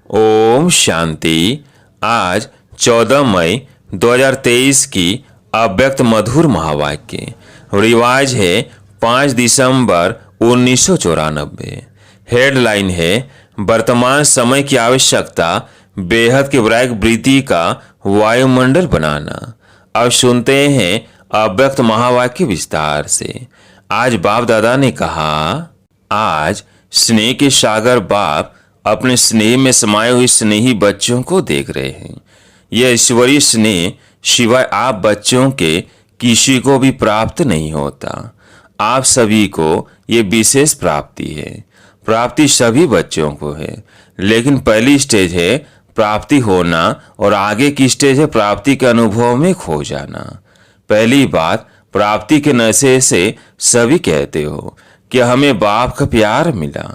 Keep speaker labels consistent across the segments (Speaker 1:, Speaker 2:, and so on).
Speaker 1: ओम शांति। आज 14 मई 2023 की अव्यक्त मधुर महावाक्य रिवाज है 5 दिसंबर 1994। हेडलाइन है वर्तमान समय की आवश्यकता बेहद के वैराग्य वृत्ति का वायुमंडल बनाना। अब सुनते हैं अव्यक्त महावाक्य विस्तार से। आज बाप दादा ने कहा, आज स्नेह के सागर बाप अपने स्नेह में समाये हुए स्नेही बच्चों को देख रहे हैं। यह ईश्वरीय स्नेह सिवाय आप बच्चों के किसी को भी प्राप्त नहीं होता। आप सभी को ये विशेष प्राप्ति है। प्राप्ति सभी बच्चों को है, लेकिन पहली स्टेज है प्राप्ति होना और आगे की स्टेज है प्राप्ति के अनुभव में खो जाना। पहली बात, प्राप्ति के नशे से सभी कहते हो कि हमें बाप का प्यार मिला,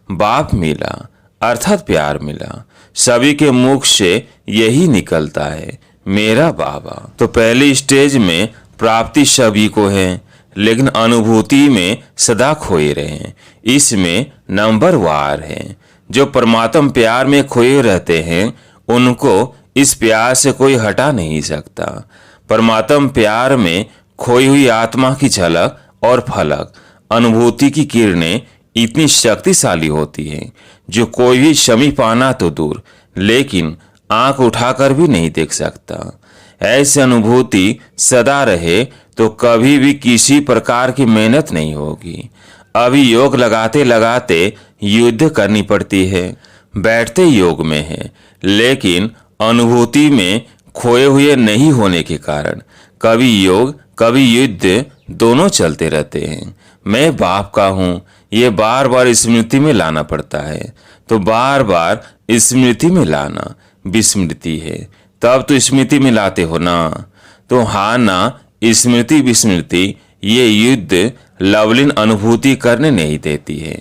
Speaker 1: बाप मिला अर्थात प्यार मिला। सभी के मुख से यही निकलता है, मेरा बाबा। तो पहली स्टेज में प्राप्ति सभी को है, लेकिन अनुभूति में सदा खोए रहे। इसमें नंबर वार है। जो परमात्म प्यार में खोए रहते हैं उनको इस प्यार से कोई हटा नहीं सकता। परमात्म प्यार में खोई हुई आत्मा की झलक और फलक अनुभूति की किरणें इतनी शक्तिशाली होती हैं जो कोई भी शमी पाना तो दूर, लेकिन आंख उठाकर भी नहीं देख सकता। ऐसी अनुभूति सदा रहे तो कभी भी किसी प्रकार की मेहनत नहीं होगी। अभी योग लगाते लगाते युद्ध करनी पड़ती है। बैठते योग में है, लेकिन अनुभूति में खोए हुए नहीं होने के कारण कभी योग कभी युद्ध दोनों चलते रहते हैं। मैं बाप का हूँ, ये बार बार स्मृति में लाना पड़ता है। तो बार बार स्मृति में लाना विस्मृति है, तब तो स्मृति में लाते हो ना। तो हाँ ना, स्मृति विस्मृति ये युद्ध लवलीन अनुभूति करने नहीं देती है।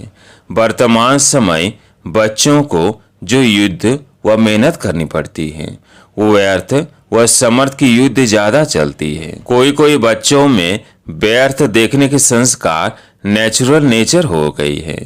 Speaker 1: वर्तमान समय बच्चों को जो युद्ध व मेहनत करनी पड़ती है वो व्यर्थ व समर्थ की युद्ध ज्यादा चलती है। कोई कोई बच्चों में व्यर्थ देखने के संस्कार नेचुरल नेचर हो गई है।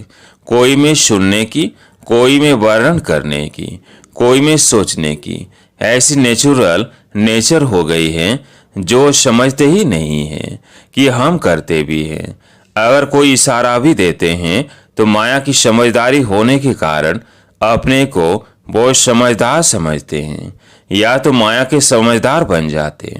Speaker 1: कोई में सुनने की, कोई में वर्णन करने की, कोई में सोचने की। ऐसी नेचुरल नेचर हो गई है जो समझते ही नहीं है कि हम करते भी हैं। अगर कोई इशारा भी देते हैं तो माया की समझदारी होने के कारण अपने को बहुत समझदार समझते हैं, या तो माया के समझदार बन जाते,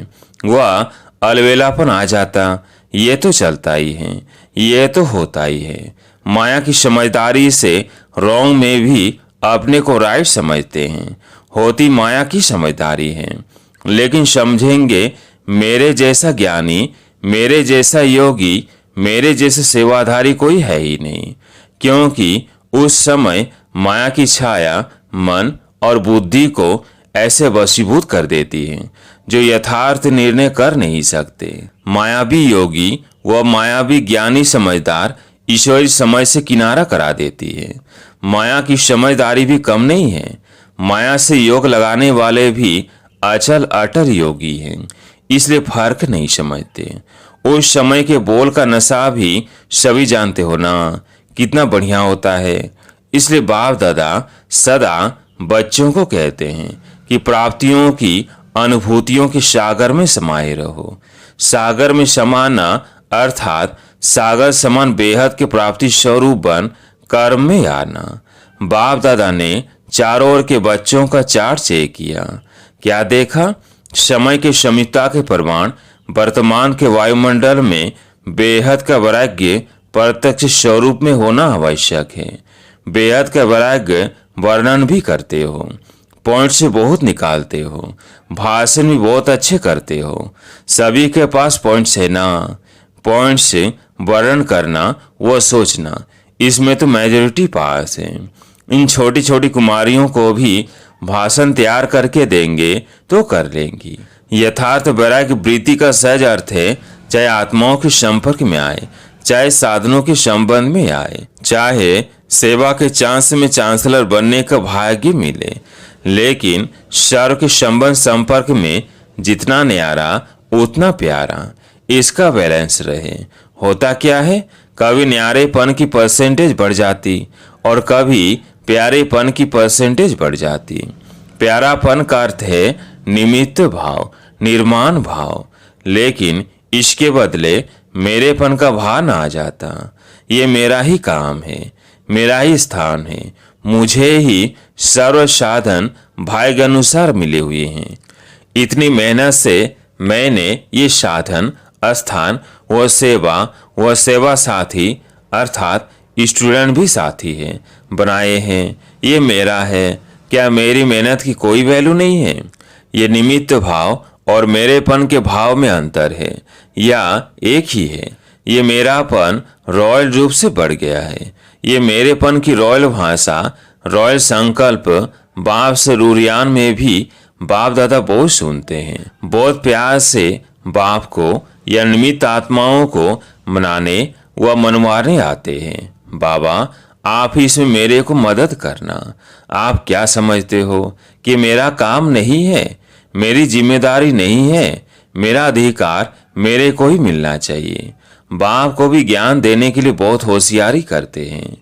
Speaker 1: वह अलवेलापन आ जाता। ये तो चलता ही है, ये तो होता ही है। माया की समझदारी से रॉन्ग में भी अपने को राइट समझते हैं। होती माया की समझदारी है, लेकिन समझेंगे मेरे जैसा ज्ञानी, मेरे जैसा योगी, मेरे जैसे सेवाधारी कोई है ही नहीं। क्योंकि उस समय माया की छाया मन और बुद्धि को ऐसे वशीभूत कर देती है जो यथार्थ निर्णय कर नहीं सकते। मायावी योगी व मायावी ज्ञानी समझदार ईश्वरी समझ से किनारा करा देती है। माया की समझदारी भी कम नहीं है। माया से योग लगाने वाले भी अचल अटल योगी हैं, इसलिए फर्क नहीं समझते। उस समय के बोल का नशा भी सभी जानते हो ना, कितना बढ़िया होता है। इसलिए बाप दादा सदा बच्चों को कहते हैं कि प्राप्तियों की अनुभूतियों के सागर में समाये रहो। सागर में समाना अर्थात सागर समान बेहद के प्राप्ति स्वरूप बन कर्म में आना। बाप दादा ने चारों ओर के बच्चों का चार्ट चेक किया। क्या देखा? समय के समीपता के प्रमाण वर्तमान के वायुमंडल में बेहद का वैराग्य प्रत्यक्ष स्वरूप में होना आवश्यक है। बेहद का वैराग्य वर्णन भी करते हो, पॉइंट से बहुत निकालते हो, भाषण भी बहुत अच्छे करते हो। सभी के पास पॉइंट्स है ना। पॉइंट से वर्णन करना वो सोचना, इसमें तो मेजॉरिटी पास है। इन छोटी छोटी कुमारियों को भी भाषण तैयार करके देंगे तो कर लेंगी। यथार्थ वैराग्य वृत्ति का सहज अर्थ है, चाहे आत्माओं के संपर्क में आए, चाहे साधनों के संबंध में आए, चाहे सेवा के चांस में चांसलर बनने का भाग्य मिले, लेकिन सर्व के संबंध संपर्क में जितना न्यारा उतना प्यारा, इसका बैलेंस रहे। होता क्या है, कभी न्यारेपन की परसेंटेज बढ़ जाती और कभी प्यारेपन की परसेंटेज बढ़ जाती। प्यारापन का अर्थ है निमित्त भाव, निर्माण भाव, लेकिन इसके बदले मेरेपन का भाव आ जाता। ये मेरा ही काम है, मेरा ही स्थान है, मुझे ही सर्व साधन भाग्य अनुसार मिले हुए हैं। इतनी मेहनत से मैंने ये साधन, स्थान व सेवा साथी अर्थात स्टूडेंट भी साथी है बनाए हैं। ये मेरा है। क्या मेरी मेहनत की कोई वैल्यू नहीं है? ये निमित्त भाव और मेरेपन के भाव में अंतर है या एक ही है? ये मेरापन रॉयल रूप से बढ़ गया है। ये मेरेपन की रॉयल भाषा, रॉयल संकल्प बाप से रूरियान में भी बाप दादा बहुत सुनते हैं। बहुत प्यार से बाप को या निमित्त आत्माओं को मनाने व मनवाने आते हैं। बाबा, आप ही इसमें मेरे को मदद करना। आप क्या समझते हो कि मेरा काम नहीं है, मेरी जिम्मेदारी नहीं है, मेरा अधिकार मेरे को ही मिलना चाहिए। बाप को भी ज्ञान देने के लिए बहुत होशियारी करते हैं।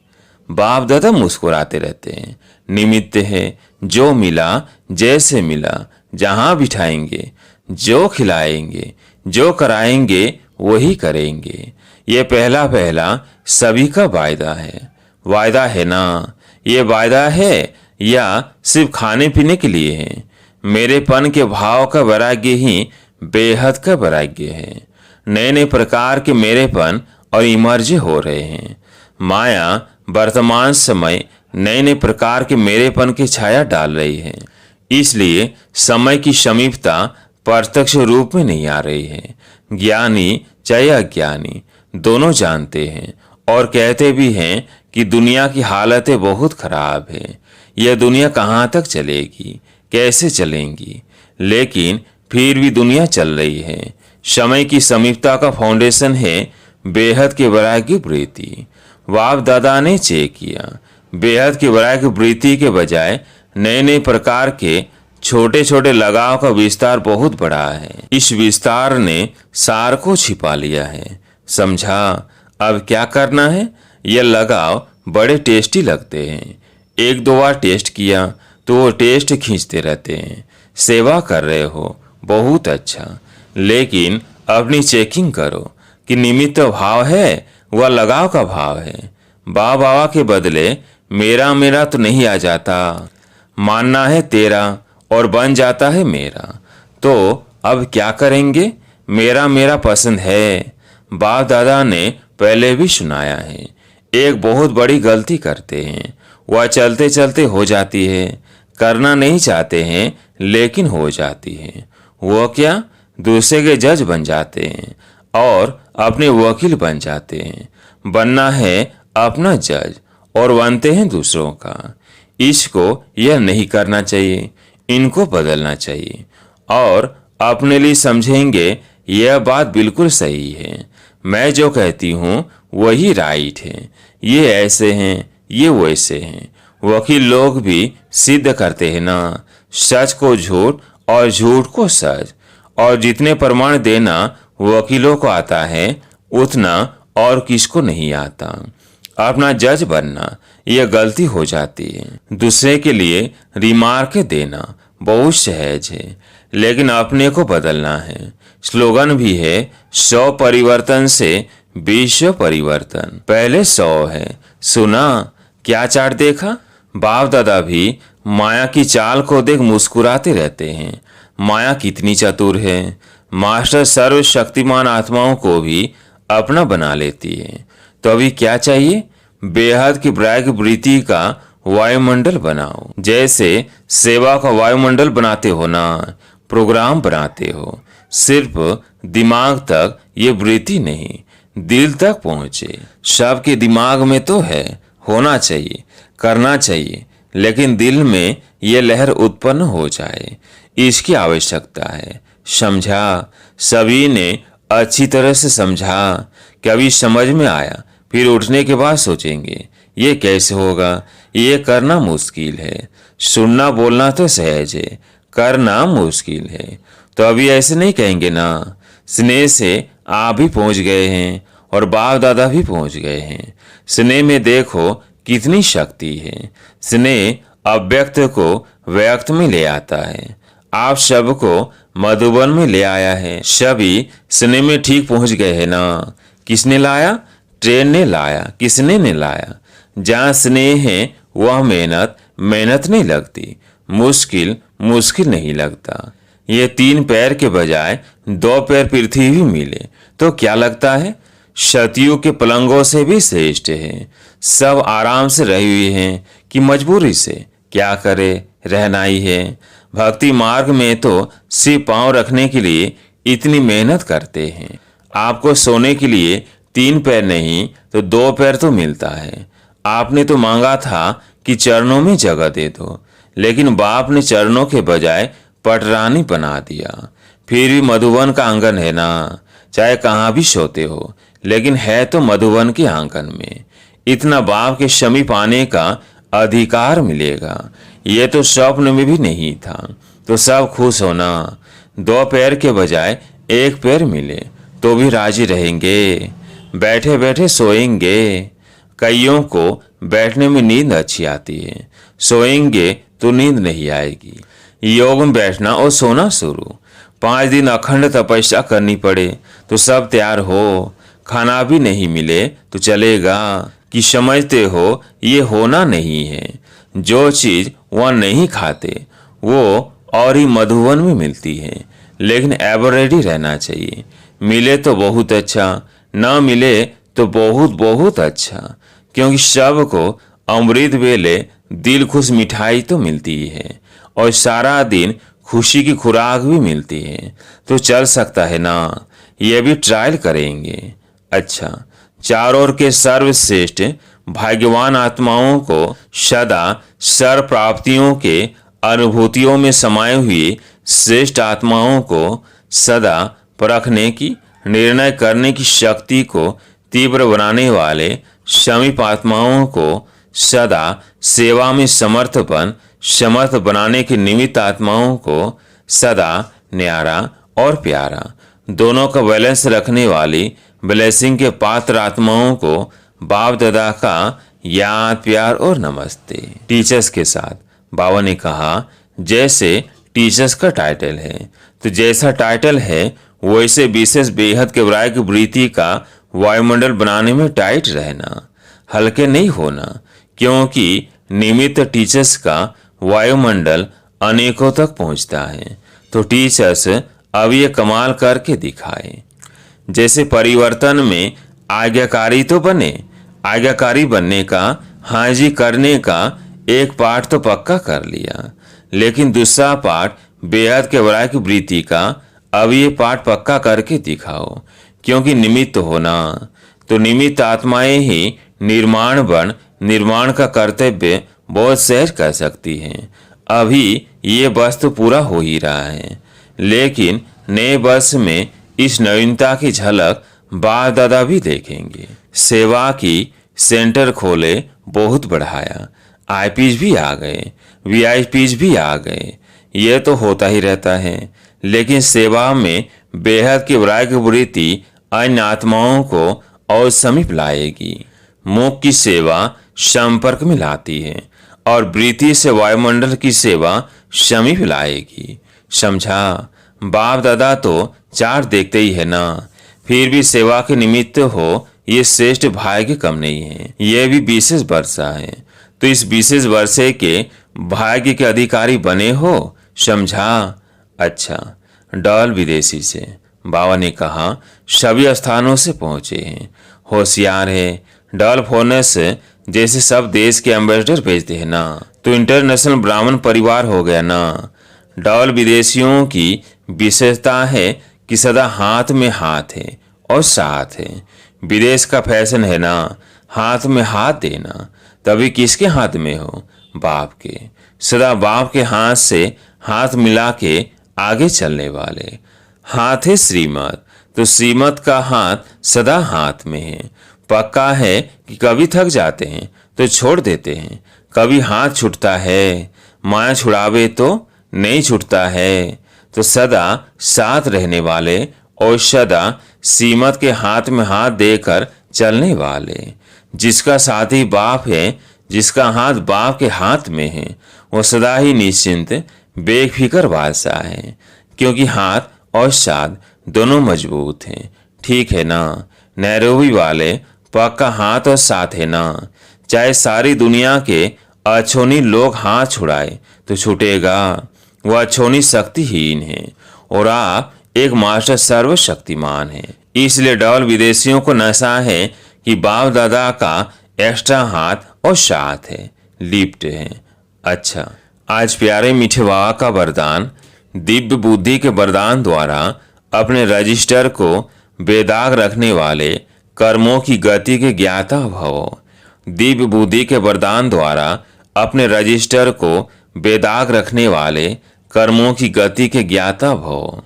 Speaker 1: बाप दादा मुस्कुराते रहते हैं। निमित्त है, जो मिला जैसे मिला, जहां बिठाएंगे, जो खिलाएंगे, जो कराएंगे वही करेंगे। ये पहला पहला सभी का वायदा है। वायदा है ना? ये वायदा है या सिर्फ खाने पीने के लिए है? मेरेपन के भाव का वैराग्य ही बेहद का वैराग्य है। नए नए प्रकार के मेरेपन और इमर्ज हो रहे हैं। माया वर्तमान समय नए नए प्रकार के मेरेपन की छाया डाल रही है। इसलिए समय की समीपता प्रत्यक्ष रूप में नहीं आ रही है। ज्ञानी चाहे अज्ञानी दोनों जानते हैं और कहते भी हैं कि दुनिया की हालतें बहुत खराब है। यह दुनिया कहाँ तक चलेगी, कैसे चलेंगी, लेकिन फिर भी दुनिया चल रही है। समय की समीपता का फाउंडेशन है बेहद के वैराग्य वृत्ति। बाप दादा ने चेक किया, बेहद के वैराग्य वृत्ति के बजाय नए नए प्रकार के छोटे छोटे लगाव का विस्तार बहुत बड़ा है। इस विस्तार ने सार को छिपा लिया है। समझा? अब क्या करना है? यह लगाव बड़े टेस्टी लगते हैं। एक दो बार टेस्ट किया तो वो टेस्ट खींचते रहते हैं। सेवा कर रहे हो, बहुत अच्छा, लेकिन अपनी चेकिंग करो कि निमित्त भाव है वह लगाव का भाव है। बाबा के बदले मेरा मेरा तो नहीं आ जाता। मानना है तेरा और बन जाता है मेरा। तो अब क्या करेंगे? मेरा मेरा पसंद है। बाप दादा ने पहले भी सुनाया है। एक बहुत बड़ी गलती करते हैं, वह चलते चलते हो जाती है। करना नहीं चाहते हैं लेकिन हो जाती है। वो क्या? दूसरे के जज बन जाते हैं और अपने वकील बन जाते हैं। बनना है अपना जज और बनते हैं दूसरों का। इसको यह नहीं करना चाहिए, इनको बदलना चाहिए और अपने लिए समझेंगे यह बात बिल्कुल सही है। मैं जो कहती हूँ वही राइट है। ये ऐसे हैं, ये वैसे हैं। वकील लोग भी सिद्ध करते हैं ना, सच को झूठ और झूठ को सच। और जितने प्रमाण देना वकीलों को आता है उतना और किसको नहीं आता। अपना जज बनना यह गलती हो जाती है। दूसरे के लिए रिमार्क देना बहुत सहज है, लेकिन अपने को बदलना है। स्लोगन भी है 100 परिवर्तन से विश्व परिवर्तन। पहले 100 है। सुना? क्या चार्ट देखा? बाप दादा भी माया की चाल को देख मुस्कुराते रहते हैं। माया कितनी चतुर है। मास्टर सर्वशक्तिमान आत्माओं को भी अपना बना लेती है। तो अभी क्या चाहिए? बेहद की ब्रैग वृत्ति का वायुमंडल बनाओ। जैसे सेवा का वायुमंडल बनाते हो ना, प्रोग्राम बनाते हो। सिर्फ दिमाग तक ये वृत्ति नहीं, दिल तक पहुंचे। सबके दिमाग में तो है, होना चाहिए, करना चाहिए, लेकिन दिल में ये लहर उत्पन्न हो जाए, इसकी आवश्यकता है। समझा? सभी ने अच्छी तरह से समझा। कभी समझ में आया, फिर उठने के बाद सोचेंगे ये कैसे होगा। ये करना मुश्किल है। सुनना बोलना तो सहज है, करना मुश्किल है। तो अभी ऐसे नहीं कहेंगे ना। स्नेह से आप भी पहुंच गए हैं और बाप दादा भी पहुंच गए हैं। स्नेह में देखो कितनी शक्ति है। स्नेह अव्यक्त को व्यक्त में ले आता है। आप सबको मधुबन में ले आया है। सभी स्नेह में ठीक पहुंच गए हैं ना। किसने लाया? ट्रेन ने लाया। किसने ने लाया? जहाँ स्नेह है वह मेहनत नहीं लगती, मुश्किल नहीं लगता। ये 3 पैर के बजाय 2 पैर पृथ्वी भी मिले तो क्या लगता है? सतयुग के पलंगों से भी श्रेष्ठ है। सब आराम से रही हुई हैं कि मजबूरी से? क्या करे, रहना ही है। भक्ति मार्ग में तो सिर पांव रखने के लिए इतनी मेहनत करते हैं। आपको सोने के लिए 3 पैर नहीं तो 2 पैर तो मिलता है। आपने तो मांगा था कि चरणों में जगह दे दो, लेकिन बाप ने चरणों के बजाय पटरानी बना दिया। फिर भी मधुबन का आंगन है ना, चाहे कहाँ भी सोते हो, लेकिन है तो मधुबन के आंगन में। इतना बाप के समीप आने का अधिकार मिलेगा, ये तो स्वप्न में भी नहीं था। तो सब खुश होना। 2 पैर के बजाय 1 पैर मिले तो भी राजी रहेंगे। बैठे बैठे सोएंगे। कईयों को बैठने में नींद अच्छी आती है, सोएंगे तो नींद नहीं आएगी। योग में बैठना और सोना शुरू। 5 दिन अखंड तपस्या करनी पड़े तो सब तैयार हो। खाना भी नहीं मिले तो चलेगा कि समझते हो ये होना नहीं है। जो चीज वह नहीं खाते वो और ही मधुबन में मिलती है, लेकिन एवर रेडी रहना चाहिए। मिले तो बहुत अच्छा, न मिले तो बहुत अच्छा, क्योंकि सबको अमृत वेले दिल खुश मिठाई तो मिलती ही है और सारा दिन खुशी की खुराक भी मिलती है। तो चल सकता है ना, ये भी ट्रायल करेंगे। अच्छा, चारों ओर के सर्वश्रेष्ठ भाग्यवान आत्माओं को सदा सर्व प्राप्तियों के अनुभूतियों में समाये हुए श्रेष्ठ आत्माओं को सदा परखने की, निर्णय करने की शक्ति को तीव्र बनाने वाले समीप आत्माओं को सदा सेवा में समर्थ बनाने के निमित्त आत्माओं को सदा न्यारा और प्यारा, दोनों का बैलेंस रखने वाली ब्लेसिंग के पात्र आत्माओं को बाप दादा का याद, प्यार और नमस्ते। टीचर्स के साथ बाबा ने कहा, जैसे टीचर्स का टाइटल है तो जैसा टाइटल है वैसे विशेष बेहद के वैराग्य वृत्ति का वायुमंडल बनाने में टाइट रहना, हल्के नहीं होना, क्योंकि निमित्त टीचर्स का वायुमंडल अनेकों तक पहुंचता है। तो टीचर्स अब ये कमाल करके दिखाए। जैसे परिवर्तन में आज्ञाकारी तो बने, आज्ञाकारी बनने का, हाजी करने का एक पाठ तो पक्का कर लिया, लेकिन दूसरा पाठ बेहद के वैराग्य वृत्ति का अब ये पाठ पक्का करके दिखाओ, क्योंकि निमित्त होना। तो निमित्त आत्माएं ही निर्माण का कर्तव्य बहुत सहज कर सकती हैं। अभी ये वर्ष तो पूरा हो ही रहा है, लेकिन नए वर्ष में इस नवीनता की झलक बाप दादा भी देखेंगे। सेवा की सेंटर खोले, बहुत बढ़ाया, आईपीज भी आ गए, वीआईपीज भी आ गए। ये तो होता ही रहता है, लेकिन सेवा में बेहद की वैराग्य वृत्ति अन्य आत्माओं को और समीप लाएगी। मुख की सेवा संपर्क में लाती है और वृत्ति से वायुमंडल की सेवा समीप लाएगी। समझा? बाप दादा तो 4 देखते ही है ना, फिर भी सेवा के निमित्त हो ये श्रेष्ठ भाग्य कम नहीं है। ये भी विशेष वर्षा है, तो इस विशेष वर्षे के भाग्य के अधिकारी बने हो। समझा? अच्छा, डॉल विदेशी से बाबा ने कहा, सभी स्थानों से पहुंचे हैं, होशियार है। डॉल फोनस जैसे सब देश के एम्बेसडर भेजते हैं ना, तो इंटरनेशनल ब्राह्मण परिवार हो गया ना। डॉल विदेशियों की विशेषता है कि सदा हाथ में हाथ है और साथ है। विदेश का फैशन है ना, हाथ में हाथ देना। तभी किसके हाथ में हो? बाप के। सदा बाप के हाथ से हाथ मिला के आगे चलने वाले। हाथ है श्रीमत, तो श्रीमत का हाथ सदा हाथ में है। पक्का है कि कभी थक जाते हैं तो छोड़ देते हैं, कभी हाथ छूटता है, माया छुड़ावे तो नहीं छूटता है। तो सदा साथ रहने वाले और सदा श्रीमत के हाथ में हाथ देकर चलने वाले, जिसका साथी बाप है, जिसका हाथ बाप के हाथ में है वो सदा ही निश्चिंत बेफिक्र बादशाह है, क्योंकि हाथ और साथ दोनों मजबूत हैं। ठीक है ना? नैरोबी वाले पक्का हाथ और साथ है ना? चाहे सारी दुनिया के अछोनी लोग हाथ छुड़ाए तो छूटेगा। वह अछोनी शक्तिहीन है और आप एक मास्टर सर्वशक्तिमान है। इसलिए डबल विदेशियों को नशा है कि बाप दादा का एक्स्ट्रा हाथ और साथ है, लिप्ट है। अच्छा, आज प्यारे मीठे बाबा का वरदान, दिव्य बुद्धि के वरदान द्वारा अपने रजिस्टर को बेदाग रखने वाले कर्मों की गति के ज्ञाता भवो। दिव्य बुद्धि के वरदान द्वारा अपने रजिस्टर को बेदाग रखने वाले कर्मों की गति के ज्ञाता भवो।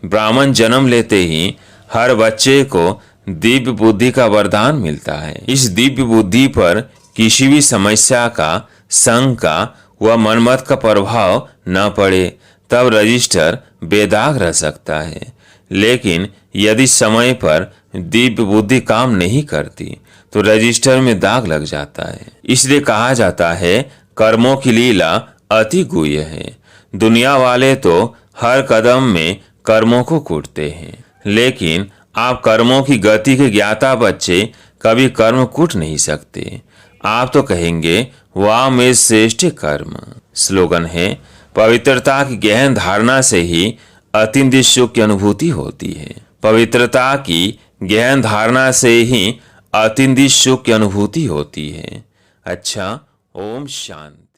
Speaker 1: ब्राह्मण जन्म लेते ही हर बच्चे को दिव्य बुद्धि का वरदान मिलता है। इस दिव्य बुद्धि पर किसी भी समस्या का, शंका व मनमत का प्रभाव न पड़े, तब रजिस्टर बेदाग रह सकता है। लेकिन यदि समय पर दिव्य बुद्धि काम नहीं करती तो रजिस्टर में दाग लग जाता है। इसलिए कहा जाता है कर्मों की लीला अति गुह्य है। दुनिया वाले तो हर कदम में कर्मों को कूटते हैं, लेकिन आप कर्मों की गति के ज्ञाता बच्चे कभी कर्म कूट नहीं सकते। आप तो कहेंगे वाह मेरे श्रेष्ठ कर्म। स्लोगन है, पवित्रता की गहन धारणा से ही अतिंद्रिय सुख की अनुभूति होती है। पवित्रता की गहन धारणा से ही अतिंद्रिय सुख की अनुभूति होती है। अच्छा, ओम शांति।